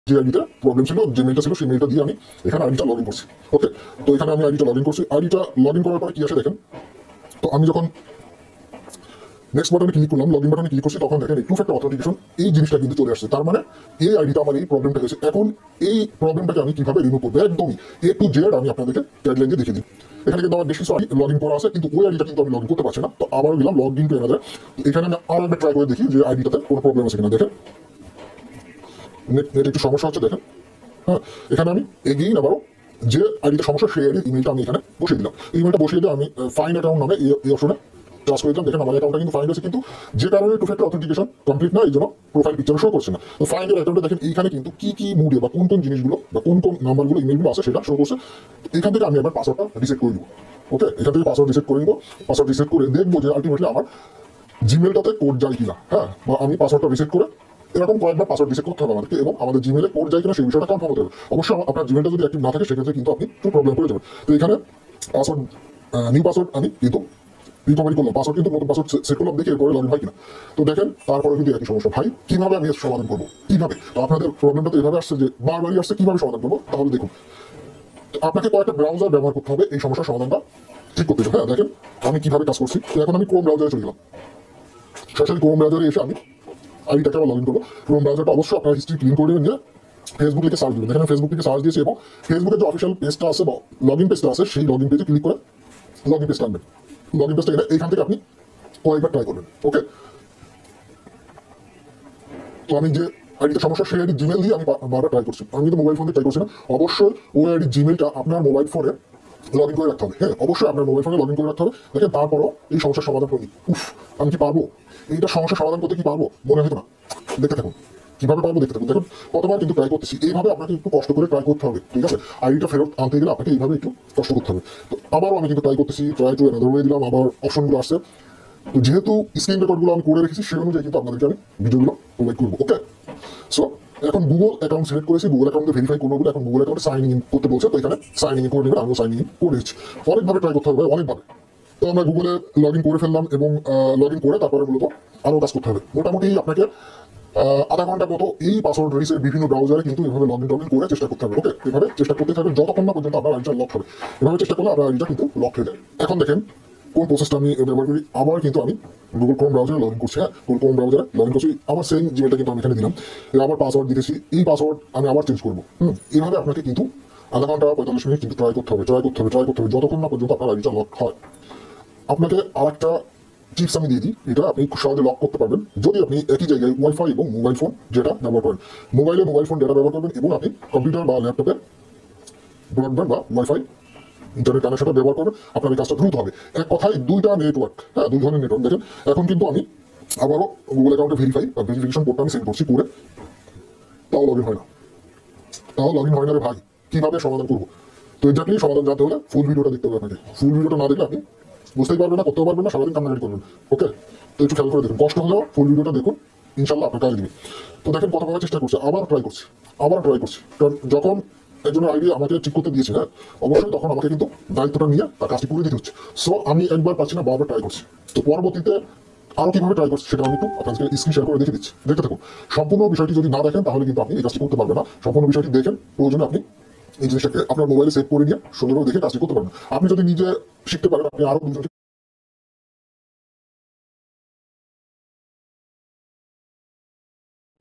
যে আইডিতে প্রবলেম ছিল, যে মেলটা ছিল সেই মেলটা দিয়ে আমি এখানে আইডিটা লগ ইন করছি। ওকে, তো এখানে আমি আইডিটা লগ ইন করছি। আইডিটা লগ ইন করার পরে কি আসে দেখেন, তো আমি যখন নেক্সট বাটনে ক্লিক করলাম, লগ ইন বাটনে ক্লিক করছি, তখন দেখেন টু ফ্যাক্টর অথেন্টিকেশন এই জিনিসটা কিন্তু চলে আসছে। তার মানে এই আইডিটা আমার এই প্রবলেমটা হয়েছে। এখন এই প্রবলেমটাকে আমি কিভাবে রিমুভ করবো একদমই এ টু জেড আমি আপনাদেরকে গাইডলাইন দিয়ে দেখিয়ে দিই। এখানে কিন্তু আমার বেশ কিছু আইডি লগ ইন করা আছে, কিন্তু ওই আইডিটা কিন্তু আমি লগ ইন করতে পারছি না। তো আবার গেলাম লগ ইন টু এনাদার। এখানে আমি আরো একটা ট্রাই করে দেখি যে আইডিটাতে কোনো প্রবলেম আছে কিনা। দেখেন নেট একটু সমস্যা হচ্ছে, দেখেন। হ্যাঁ, এখানে আমি এগেইন আবারও যে আইডিটা সমস্যা সেই আইডির ইমেলটা আমি এখানে বসিয়ে দিলাম। ইমেলটা বসিয়ে দিয়ে আমি ফাইন্ড অ্যাকাউন্ট নামে এই অপশনে চার্জ করে দিলাম। দেখেন আমার অ্যাকাউন্টটা কিন্তু ফাইন্ড আছে, কিন্তু যে কারণে টু ফ্যাক্টর অথেন্টিকেশন কমপ্লিট না, এই জন্য প্রোফাইল পিকচার শো করছে না। তো ফাইন্ডের অ্যাকাউন্টে দেখেন এইখানে কিন্তু কি কি মুডে বা কোন কোন জিনিসগুলো বা কোন কোন নাম্বারগুলো ইমেলগুলো আছে সেটা শো করছে। এখান থেকে আমি এবার পাসওয়ার্ডটা রিসেট করে দিব। ওকে, এখান থেকে পাসওয়ার্ড রিসেট করে দিব। পাসওয়ার্ড রিসেট করে দেখবো যে আলটিমেটলি আমার জিমেলটাতে কোড যায় কিনা। হ্যাঁ, বা আমি পাসওয়ার্ডটা রিসেট করে এরকম কয়েকবার পাসওয়ার্ড রিসেট করতে হবে আমাদেরকে, এবং আমাদের জিমেলে কোড যায় কিনা সেই বিষয়টা কনফার্ম হতে হবে। অবশ্যই আপনার জিমেলটা যদি অ্যাক্টিভ না থাকে সেক্ষেত্রে কিন্তু আপনি একটু প্রবলেম করে যাবেন। তো এখানে পাসওয়ার্ড নিউ পাসওয়ার্ড আমি কিন্তু রিকভারি করলাম, পাসওয়ার্ড কিন্তু নতুন পাসওয়ার্ড সেট করলাম, দেখি এরপরে লগ ইন হয় কিনা। তো দেখেন তারপরে কিন্তু একই সমস্যা। ভাই কিভাবে আমি এর সমাধান করবো, কিভাবে? তো আপনাদের প্রবলেমটা তো এভাবে আসছে যে বারবারই আসছে, কিভাবে সমাধান করবো? তাহলে দেখুন, আপনাকে কয়েকটা ব্রাউজার ব্যবহার করতে হবে এই সমস্যার সমাধানটা ঠিক করতে। হ্যাঁ, দেখেন আমি কিভাবে কাজ করছি। তো এখন আমি ক্রোম ব্রাউজারে চলে গেলাম। সরাসরি ক্রোম ব্রাউজারে এসে আমি আইডিটাকে আবার লগ ইন করবো। ক্রোম ব্রাউজারটা অবশ্যই আপনার হিস্ট্রি ক্লিন করে নেবেন, যে ফেসবুক লিখে সার্চ দেবেন। এখানে ফেসবুক থেকে সার্চ দিয়েছি এবং ফেসবুকের যে অফিসিয়াল পেজটা আছে বা লগ ইন পেজটা আছে সেই লগ ইন পেজে ক্লিক করে লগ ইন পেজটা আনবেন। লগ ইন পেজটা এনে এইখান থেকে আপনি কয়েকবার ট্রাই করবেন। ওকে, তো আমি যে আইডিতে সমস্যা সেই আইডি জিমেল দিয়ে আমি বারবার ট্রাই করছি। আমি কিন্তু মোবাইল ফোন দিয়ে ট্রাই করছি না। অবশ্যই ওই আইডি জিমেলটা আপনার মোবাইল ফোনে লগ ইন করে রাখতে হবে। হ্যাঁ, অবশ্যই আপনার মোবাইল ফোনে লগ ইন করে রাখতে হবে। দেখেন তারপরও এই সমস্যার সমাধান করি। আমি কি পারবো? এইটা সমস্যার সমাধান করতে কি পারবো? মনে হতো না। দেখতে থাকুন কিভাবে পারবো, দেখতে থাকুন। দেখুন কতবার কিন্তু ট্রাই করতেছি। এইভাবে আপনাকে একটু কষ্ট করে ট্রাই করতে হবে, ঠিক আছে? আইডিটা ফেরত আনতে গেলে আপনাকে এইভাবে একটু কষ্ট করতে হবে। তো আবারও আমি কিন্তু ট্রাই করতেছি, ট্রাই টু অ্যানাদার ওয়ে দিলাম, আবার অপশনগুলো আসছে। তো যেহেতু স্ক্রিন রেকর্ডগুলো আমি করে রেখেছি সেই অনুযায়ী কিন্তু আপনাদেরকে আমি ভিডিওগুলো প্রোভাইড করবো। ওকে, সো এখন গুগল অ্যাকাউন্ট সিলেক্ট করেছি, গুগল অ্যাকাউন্টে ভেরিফাই করবো বলে এখন গুগল অ্যাকাউন্টে সাইন ইন করতে বলছে। তো এখানে সাইন ইন করে নেবেন, আমিও সাইন ইন করে দিচ্ছি। অনেকভাবে ট্রাই করতে হবে, অনেকভাবে। তো আমরা গুগলে লগ ইন করে ফেললাম এবং লগ ইন করে তারপরে মূলত আরও কাজ করতে হবে। মোটামুটি আপনাকে আধা ঘন্টার মতো এই পাসওয়ার্ড রিসেট বিভিন্ন ব্রাউজারে কিন্তু এভাবে লগ ইন করে চেষ্টা করতে হবে। ওকে, এভাবে চেষ্টা করতে থাকবেন যতক্ষণ না পর্যন্ত আপনার আইডিটা লক হবে। এভাবে চেষ্টা করলে আপনার আইডিটা কিন্তু লক হয়ে যায়। এখন দেখেন কোন প্রসেসটা আমি ব্যবহার করি। আবার কিন্তু আমি গুগল ক্রোম ব্রাউজারে লগ ইন করছি। হ্যাঁ, গুগল ক্রোম ব্রাউজারে লগ ইন করছি, আমার সেম জিমেলটা কিন্তু আমি এখানে দিলাম। আবার পাসওয়ার্ড দিতেছি, এই পাসওয়ার্ড আমি আবার চেঞ্জ করবো। এইভাবে আপনাকে কিন্তু আধা ঘন্টা 45 মিনিট কিন্তু ট্রাই করতে হবে, ট্রাই করতে হবে, ট্রাই করতে হবে যতক্ষণ না পর্যন্ত আপনার আইডিটা লক হয়। আপনাকে আরেকটা টিপস আমি দিয়ে দিই, এটা আপনি খুব সহজে লক করতে পারবেন যদি আপনি একই জায়গায় ওয়াইফাই এবং মোবাইল ফোন যেটা ব্যবহার করেন। মোবাইল ফোন ডেটা ব্যবহার করবেন এবং আপনি কম্পিউটার বা ল্যাপটপে ব্রডব্যান্ড বা ওয়াইফাই ইন্টারনেট কানেকশনটা ব্যবহার করবেন। আপনার এই কাজটা দ্রুত হবে। এক কথায় দুইটা নেটওয়ার্ক। হ্যাঁ, দুই ধরনের নেটওয়ার্ক। দেখেন এখন কিন্তু আমি আবারও গুগল অ্যাকাউন্টে ভেরিফিকেশন কোডটা আমি সেন্ড করছি করে, তাও লগ ইন হয় না। তাও লগ ইন হয় না রে ভাই, কিভাবে সমাধান করবো? তো এক্স্যাক্টলি সমাধান জানতে হলে ফুল ভিডিওটা দেখতে হবে আপনাকে। ফুল ভিডিওটা না দেখলে আপনি বুঝতেই পারবেন না, করতেও পারবেন না, সারাদিন কান্নাকাটি করবেন। ওকে, তো একটু খেয়াল করে দেখুন, কষ্ট হলেও ফুল ভিডিওটা দেখুন, ইনশাল্লাহ আপনার কাজে দিবে। তো দেখেন কতভাবে চেষ্টা করছি, আবার ট্রাই করছি, আবার ট্রাই করছি। কারণ যখন একজনের আইডি আমাকে ঠিক করতে দিয়েছে, হ্যাঁ, অবশ্যই তখন আমাকে কিন্তু দায়িত্বটা নিয়ে তার কাজটি করে দিতে হচ্ছে। সো আমি একবার পাচ্ছি না, বারবার ট্রাই করছি। তো পরবর্তীতে আরো কিভাবে ট্রাই করছি সেটা আমি একটু আপনাকে স্ক্রিন শেয়ার করে দেখে দিচ্ছি, দেখতে থাকুন। সম্পূর্ণ বিষয়টি যদি না দেখেন তাহলে কিন্তু আপনি এই কাজটি করতে পারবেন না। সম্পূর্ণ বিষয়টি দেখেন, প্রয়োজনে আপনি এই জিনিসটাকে আপনার মোবাইলে সেভ করে নিয়ে সুন্দরভাবে দেখে কাজটি করতে পারবেন। আপনি যদি নিজে শিখতে পারেন, আপনি আরো দুজন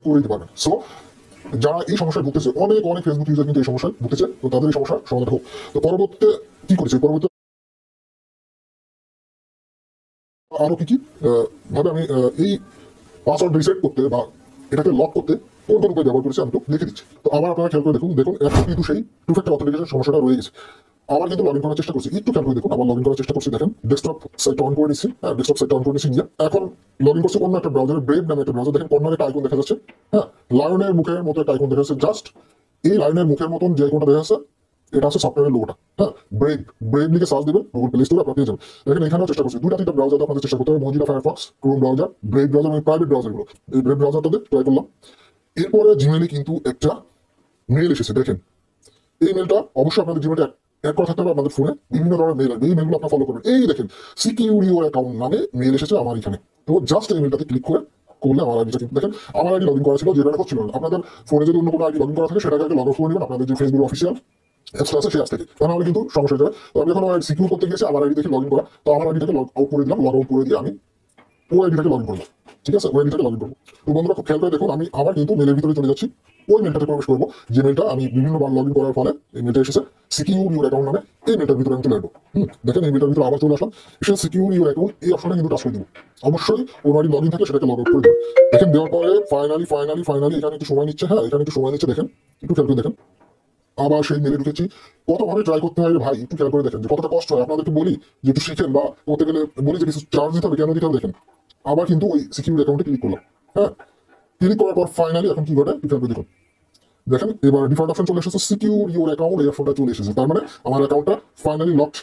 করে দিতে পারবেন। সো যারা এই সমস্যায় ভুগতেছে, অনেক অনেক ফেসবুক ইউজার কিন্তু এই সমস্যায় ভুগতেছে, তো তাদের এই সমস্যার সমাধান হোক। তো পরবর্তীতে কি করেছে, পরবর্তী আরো কি কি ভাবে আমি এই পাসওয়ার্ড রিসেট করতে বা এটাকে লক করতে কোন কোন উপায় ব্যবহার করেছি আমি একটু দেখে দিচ্ছি। তো আবার আপনারা খেয়াল করে দেখুন, দেখুন এখন কিন্তু সেই টু ফ্যাক্টর অথেন্টিকেশন সমস্যাটা রয়ে গেছে। আবার কিন্তু লগ ইন করার চেষ্টা করছি, একটু খেয়াল করে দেখুন, আবার লগ ইন করার চেষ্টা করছি। দেখেন ডেস্কটপ সাইট অন করে নিচ্ছি, হ্যাঁ, ডেস্কটপ সাইট অন করে নিচ্ছি নিয়ে এখন লগ ইন করছি অন্য একটা ব্রাউজারে, ব্রেভ নামে একটা ব্রাউজার। দেখেন কর্নারে একটা আইকন দেখা যাচ্ছে, হ্যাঁ, লায়নের মুখের মতো একটা আইকন দেখা যাচ্ছে। জাস্ট এই লাইনের মুখের মতন যে আইকনটা দেখা যাচ্ছে এটা হচ্ছে সফটওয়্যারের লোগোটা। হ্যাঁ, ব্রেভ, ব্রেভ লিখে সার্চ দিবেন গুগল প্লে স্টোরে, আপনারা পেয়ে যাবেন। দেখেন এখানেও চেষ্টা করছি, দুইটা তিনটা ব্রাউজার আপনাদের চেষ্টা করতে হবে, Mozilla Firefox, Chrome browser, brave browser, মানে প্রাইভেট ব্রাউজারগুলো। এই ব্রেভ ব্রাউজারটাতে ট্রাই করলাম। এরপরে জিমেলে কিন্তু একটা মেল এসেছে। দেখেন এই মেলটা অবশ্যই আপনাদের জিমেলে অ্যাড করা থাকতে হবে। আপনাদের ফোনে বিভিন্ন ধরনের মেল আসবে, এই মেলগুলো আপনার ফলো করবেন। এই দেখেন সিকিউর ইউর অ্যাকাউন্ট নামে মেল এসেছে আমার এখানে। তো জাস্ট এই মেলটাতে ক্লিক করে করলে আমার আইডিটা কিন্তু দেখেন আমার আইডি লগ ইন করা ছিল, যেটা হচ্ছিল না। আপনাদের ফোনে যদি অন্য কোনো আইডি লগ ইন করা থাকে সেটাকে আগে লগ আউট করে নেবেন আপনাদের যে ফেসবুক অফিসিয়াল অ্যাপসটা আছে সেই অ্যাপ থেকে, তাহলে কিন্তু সমস্যা হয়ে যাবে। তো আমি যখন আমার সিকিউর করতে গিয়েছি আমার আইডি থেকে লগ ইন করা, তো আমার আইডিটাকে লগ আউট করে দিলাম, লগ আউট করে দিয়ে আমি ওই আইডিটাকে লগ ইন করবো। ঠিক আছে, ওই আইডিটাকে লগ ইন করবো। তো বন্ধুরা খুব খেয়াল করে দেখুন, আমি আবার কিন্তু মেলের ভিতরে চলে যাচ্ছি, ওই মেলটাতে প্রবেশ করবো যে মেলটা আমি বিভিন্নবার লগ ইন করার ফলে এই মেলটা এসেছে সিকিউর ইউর অ্যাকাউন্ট নামে। এই মেলটার ভিতরে আমি চলে আসবো। দেখেন এই মেলটার ভিতরে আবার চলে আসলাম, এসে সিকিউর ইউর অ্যাকাউন্ট এই অপশনটা কিন্তু টাচ করে দিব। অবশ্যই ওর আইডি লগ ইন থাকে সেটাকে লগ আউট করে দেবেন। দেখেন দেওয়ার পরে ফাইনালি এখানে একটু সময় নিচ্ছে। হ্যাঁ, এখানে একটু সময় নিচ্ছে, দেখেন একটু খেয়াল করে দেখেন। আবার সেই মেলে ঢুকেছি, কতভাবে ট্রাই করতে হয় ভাই একটু খেয়াল করে দেখেন যে কতটা কষ্ট হয়। আপনাদেরকে বলি যে একটু শিখেন বা করতে গেলে বলি যে কিছু চার্জ দিতে হবে, কেন দিতে হবে দেখেন। আবার কিন্তু ওই সিকিউর অ্যাকাউন্টে ক্লিক করলাম। হ্যাঁ, ক্লিক করার পর ফাইনালি এখন কি ঘটে একটু খেয়াল করে দেখুন। দেখেন এবার ডিফল্ট অপশন চলে এসেছে, সিকিউর ইউর অ্যাকাউন্ট, এই অপশনটা চলে এসেছে। তার মানে আমার অ্যাকাউন্টটা ফাইনালি লকড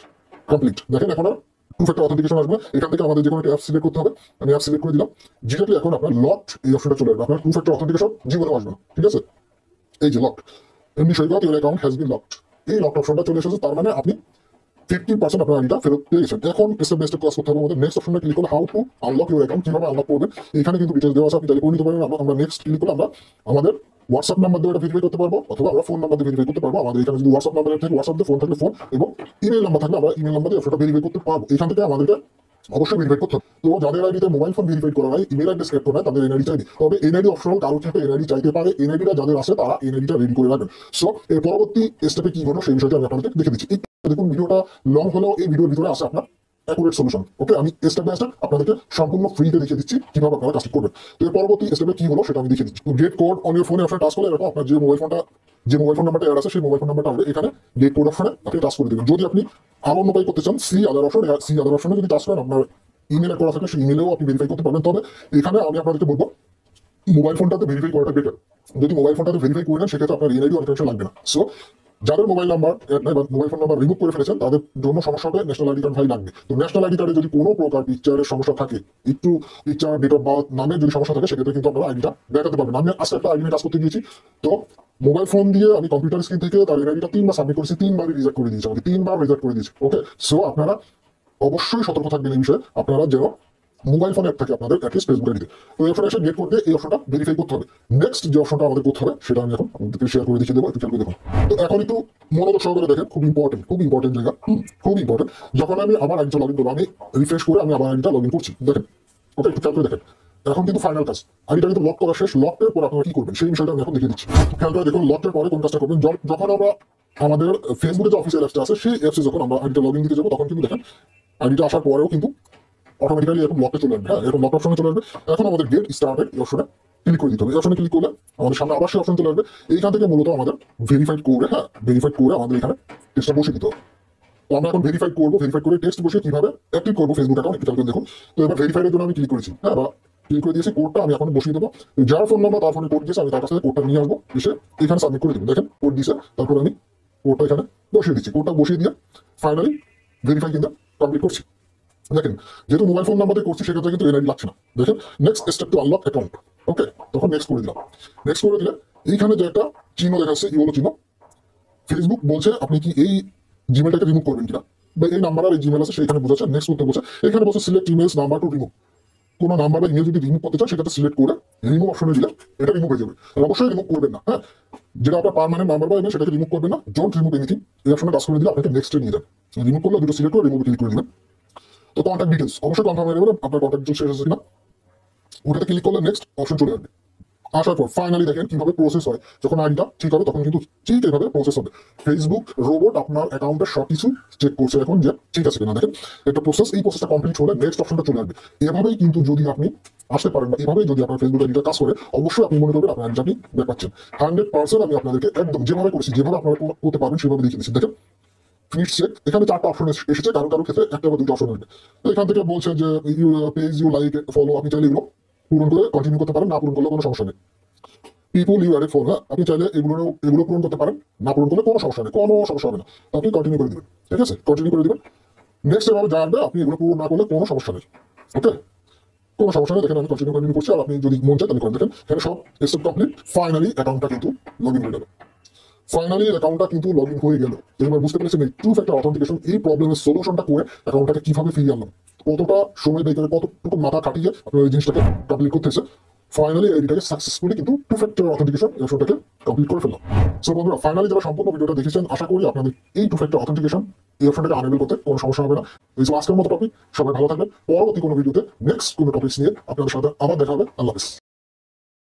কমপ্লিট। দেখেন এখন আর টু ফ্যাক্টর অথেন্টিকেশন আসবে, এখান থেকে আমাদের যে কোনো একটা অ্যাপ সিলেক্ট করতে হবে। আমি অ্যাপ সিলেক্ট করে দিলাম, যেটাতে এখন আপনার লকড এই অপশনটা চলে আসবে। আপনার টু ফ্যাক্টর অথেন্টিকেশন জীবনেও আসবে না। ঠিক আছে, এই যে লকড এমনি Saikat your account has been locked, এই লকড অপশনটা চলে এসেছে। তার মানে আপনি 50% আপনার আইডিটা ফেরত পেয়ে গেছেন। এখন স্টেপ বাই স্টেপ ক্লাস করতে হবে আমাদের। নেক্সট অপশনে ক্লিক করলে how to unlock your account, কিভাবে আনলক করবেন এখানে কিন্তু ডিটেলস দেওয়া আছে, আপনি তাহলে করে নিতে পারেন। আমরা নেক্সট ক্লিক করলে আমরা আমাদের হোয়াটসঅ্যাপ নাম্বার দিয়ে এটা ভেরিফাই করতে পারবো, অথবা আমরা ফোন নাম্বার দিয়ে ভেরিফাই করতে পারবো। আমাদের এখানে যদি হোয়াটসঅ্যাপ নাম্বার থাকে হোয়াটসঅ্যাপ দিয়ে, ফোন থাকলে ফোন, এবং ইমেল নাম্বার থাকলে আমরা ইমেল নাম্বার দিয়ে সেটা ভেরিফাই করতে পারবো। এখান থেকে আমাদেরকে অবশ্যই ভেরিফাই করতে হবে। তো যাদের আইডিতে মোবাইল ফোন ভেরিফাই করা হয়, ইমেল অ্যাড্রেস সেট করা হয়, তাদের এনআইডি চাইবে। তবে এনআইডি অপশনাল, কারো থেকে এনআইডি চাইতে পারে। এনআইডিটা যাদের আছে তারা এনআইডিটা রেডি করে রাখবেন। সো এর পরবর্তী স্টেপে কি হলো সেই বিষয়টা আমি আপনাদের দেখে দিচ্ছি। দেখুন ভিডিওটা লং হলেও এই ভিডিওর ভিতরে আছে আপনার অ্যাকুরেট সলিউশন। ওকে, আমি স্টেপ বাই স্টেপ আপনাদেরকে সম্পূর্ণ ফ্রিতে দেখিয়ে দিচ্ছি কিভাবে আপনারা কাজটি করবেন। তো এর পরবর্তী স্টেপে কি হলো সেটা আমি দেখিয়ে দিচ্ছি। গেট কোড অন ইউর ফোনে আপনার টাচ করলে এরকম আপনার যে মোবাইল ফোন নাম্বারটা অ্যাড আছে সেই মোবাইল ফোন নাম্বারটা হবে এখানে গেট কোড অপশনে আপনি টাচ করে দেবেন। যদি আপনি আরো অন্য উপায় করতে চান, সি আদার অপশনে যদি টাচ করেন আপনার ইমেলে করা থাকে সেই ইমেলেও আপনি ভেরিফাই করতে পারবেন। তবে এখানে আমি আপনাদেরকে বলবো মোবাইল ফোনটাতে ভেরিফাই করাটা বেটার। যদি মোবাইল ফোনটাতে ভেরিফাই করে নেন সেক্ষেত্রে আপনার এনআইডি অনেক টেনশন লাগবে না। সো যাদের মোবাইল নাম্বার বা মোবাইল ফোন নাম্বার রিমুভ করে ফেলেছেন তাদের জন্য সমস্যা হবে, ন্যাশনাল আইডি কার্ড ভাই লাগবে। তো ন্যাশনাল আইডি কার্ডে যদি কোনো প্রকার পিকচারের সমস্যা থাকে, একটু পিকচার, ডেট অফ বার্থ, নামের যদি সমস্যা থাকে সেক্ষেত্রে কিন্তু আপনারা আইডিটা দেখাতে পারবেন। আমি আজকে একটা আইডি নিয়ে কাজ করতে গিয়েছি, তো মোবাইল ফোন দিয়ে আমি কম্পিউটার স্ক্রিন থেকে তার এনআইডিটা 3বার সাবমিট করেছি, 3বারই রিজেক্ট করে দিয়েছে, আমাকে 3বার রিজেক্ট করে দিয়েছে। ওকে, সো আপনারা অবশ্যই সতর্ক থাকবেন এই বিষয়ে। আপনারা যেন মোবাইল ফোন অ্যাপ থাকে আপনাদের অ্যাটলিস্ট ফেসবুক আইডিতে, তো এই অপশনে এসে গেট করতে এই অপশনটা ভেরিফাই করতে হবে। নেক্সট যে অপশনটা আমাদের করতে হবে সেটা আমি এখন আপনাদেরকে শেয়ার করে দেখিয়ে দেবো, একটু খেয়াল করে দেখুন। তো এখন একটু মনোযোগ সহকারে দেখেন, খুব ইম্পর্টেন্ট জায়গা, খুব ইম্পর্টেন্ট। যখন আমি আমার আইডিটা লগ ইন করবো, আমি রিফ্রেশ করে আমি আবার আইডিটা লগ ইন করছি, দেখেন ওটা একটু খেয়াল করে দেখেন। এখন কিন্তু ফাইনাল কাজ, আইডিটা কিন্তু লক করা শেষ। লকের পর আপনারা কি করবেন সেই বিষয়টা আমি এখন দেখিয়ে দিচ্ছি। খেয়াল করে দেখুন লকের পরে কোন কাজটা করবেন। যখন আমরা আমাদের ফেসবুকে যে অফিসিয়াল অ্যাপসটা আছে সেই অ্যাপসে যখন আমরা আইডিটা লগ ইন দিতে যাবো, তখন কিন্তু দেখেন আইডিটা আসার পরেও কিন্তু অটোমেটিক্যালি এরকম লকে চলে আসবে। হ্যাঁ, এরকম লক অপশনে চলে আসবে। এখন আমাদের গেট স্টার্টেড এই অপশনে ক্লিক করে দিতে হবে। এই অপশনে ক্লিক করলে আমাদের সামনে আবার সেই অপশন চলে আসবে। এইখান থেকে মূলত আমাদের ভেরিফাইড করে, ভেরিফাইড করে আমাদের এখানে টেক্সটটা বসিয়ে দিতে হবে। তো আমরা এখন ভেরিফাইড করবো, ভেরিফাইড করে টেক্সট বসিয়ে কিভাবে অ্যাক্টিভ করবো ফেসবুক অ্যাকাউন্ট একটু খেয়াল দেখুন। তো এবার ভেরিফাইডের জন্য আমি ক্লিক করেছি, হ্যাঁ, বা ক্লিক করে দিয়েছি। কোডটা আমি এখন বসিয়ে দেবো। যার ফোন নাম্বার তার ফোনে কোড দিয়েছে, আমি তার কাছে কোডটা নিয়ে আসবো, এসে এখানে সাবমিট করে দেবো। দেখেন কোড দিয়েছে, তারপর আমি কোডটা এখানে বসিয়ে দিচ্ছি। কোডটা বসিয়ে দিয়ে ফাইনালি ভেরিফাই কিন্তু কমপ্লিট করছি। দেখেন যেহেতু মোবাইল ফোন নাম্বার দিয়ে করছি সেক্ষেত্রে কিন্তু এনআইডি লাগছে না। দেখেন next step to unlock account. Okay, তখন নেক্সট করে দিলাম। নেক্সট করে দিলে এইখানে যে একটা চিহ্ন দেখা যাচ্ছে ইউলো চিহ্ন, ফেসবুক বলছে আপনি কি এই জিমেলটাকে রিমুভ করবেন কিনা, বা এই নাম্বার আর এই জিমেল আছে সেইখানে বোঝাচ্ছে। নেক্সট করতে বলছে, এখানে বলছে select emails number to remove. কোনো নাম্বার বা ইমেল যদি রিমুভ করতে চান সেটাতে সিলেক্ট করে রিমুভ অপশনে দিলে এটা রিমুভ হয়ে যাবে। আর অবশ্যই রিমুভ করবেন না। হ্যাঁ, যেটা আপনার পার্মানেন্ট নাম্বার বা ইমেল সেটাকে রিমুভ করবেন না। ডোন্ট রিমুভ এনিথিং এই অপশনে কাজ করে দিলে আপনাকে নেক্সটে নিয়ে যান। রিমুভ করলে দুটো সিলেক্ট করে রিমুভ ক্লিক করে দিবেন। তো কন্ট্যাক্ট ডিটেলস অবশ্যই কনফার্ম হয়ে যাবে আপনার কন্ট্যাক্ট ডিটেলস শেষ আছে কিনা, ওটাতে ক্লিক করলে নেক্সট অপশন চলে আসবে। আসার পর ফাইনালি দেখেন কিভাবে প্রসেস হয়। যখন আইডিটা ঠিক হবে তখন কিন্তু ঠিক এভাবে প্রসেস হবে। ফেসবুক রোবট আপনার অ্যাকাউন্টের সব কিছু চেক করছে এখন যে ঠিক আছে কিনা। দেখেন একটা প্রসেস, এই প্রসেসটা কমপ্লিট হলে নেক্সট অপশনটা চলে আসবে। এভাবেই কিন্তু যদি আপনি আসতে পারেন বা এভাবেই যদি আপনার ফেসবুক আইডিটা কাজ করে, অবশ্যই আপনি মনে করবেন আপনার আইডিটা আপনি ব্যাক পাচ্ছেন। 100% আমি আপনাদেরকে একদম যেভাবে করেছি, যেভাবে আপনারা করতে পারবেন সেভাবে দেখিয়ে দিচ্ছি। দেখেন ফিনিশ চেক, এখানে 4টা অপশন এসেছে, কারো ক্ষেত্রে একটা বা 2টা অপশন আসবে। তো এখান থেকে বলছে যে you page, you like, follow, আপনি চাইলে এগুলো পূরণ করে কন্টিনিউ করতে পারেন, না পূরণ করলে কোনো সমস্যা নেই। পিপুল ইউ অ্যাডেড ফর, আপনি চাইলে এগুলো পূরণ করতে পারেন, না পূরণ করলে কোনো সমস্যা নেই, কোনো সমস্যা হবে না। আপনি কন্টিনিউ করে দিবেন। ঠিক আছে, কন্টিনিউ করে দিবেন। নেক্সট এভাবে জানবে আপনি এগুলো পূরণ না করলে কোনো সমস্যা নেই। ওকে, কোনো সমস্যা নেই। দেখেন আমি কন্টিনিউ করছি, আর আপনি যদি মন চায় তাহলে করেন। দেখেন এখানে সব স্টেপ কমপ্লিট। ফাইনালি অ্যাকাউন্টটা কিন্তু লগ ইন হয়ে যাবে। ফাইনালি অ্যাকাউন্টটা কিন্তু লগ ইন হয়ে গেল। এবার বুঝতে পেরেছেন এই টু ফ্যাক্টর অথেন্টিকেশন এই প্রবলেমের সলিউশনটা করে অ্যাকাউন্টটাকে কিভাবে ফিরিয়ে আনলাম, কতটা সময় ব্যয় করে, কতটুকু মাথা খাটিয়ে আপনার এই জিনিসটাকে কমপ্লিট করতেছে। ফাইনালি এটাকে সাকসেসফুলি কিন্তু টু ফ্যাক্টর অথেন্টিকেশন অপশনটাকে কমপ্লিট করে ফেললাম। সো বন্ধুরা, ফাইনালি যারা সম্পূর্ণ ভিডিওটা দেখেছেন, আশা করি আপনাদের এই টু ফ্যাক্টর অথেন্টিকেশন এই অপশনটাকে আনেবল করতে কোনো সমস্যা হবে না। এই যে আজকের মতো টপিক, সবাই ভালো থাকবেন। পরবর্তী কোনো ভিডিওতে নেক্সট কোনো টপিকস নিয়ে আপনাদের সাথে আবার দেখা হবে। আল্লাহ হাফেজ।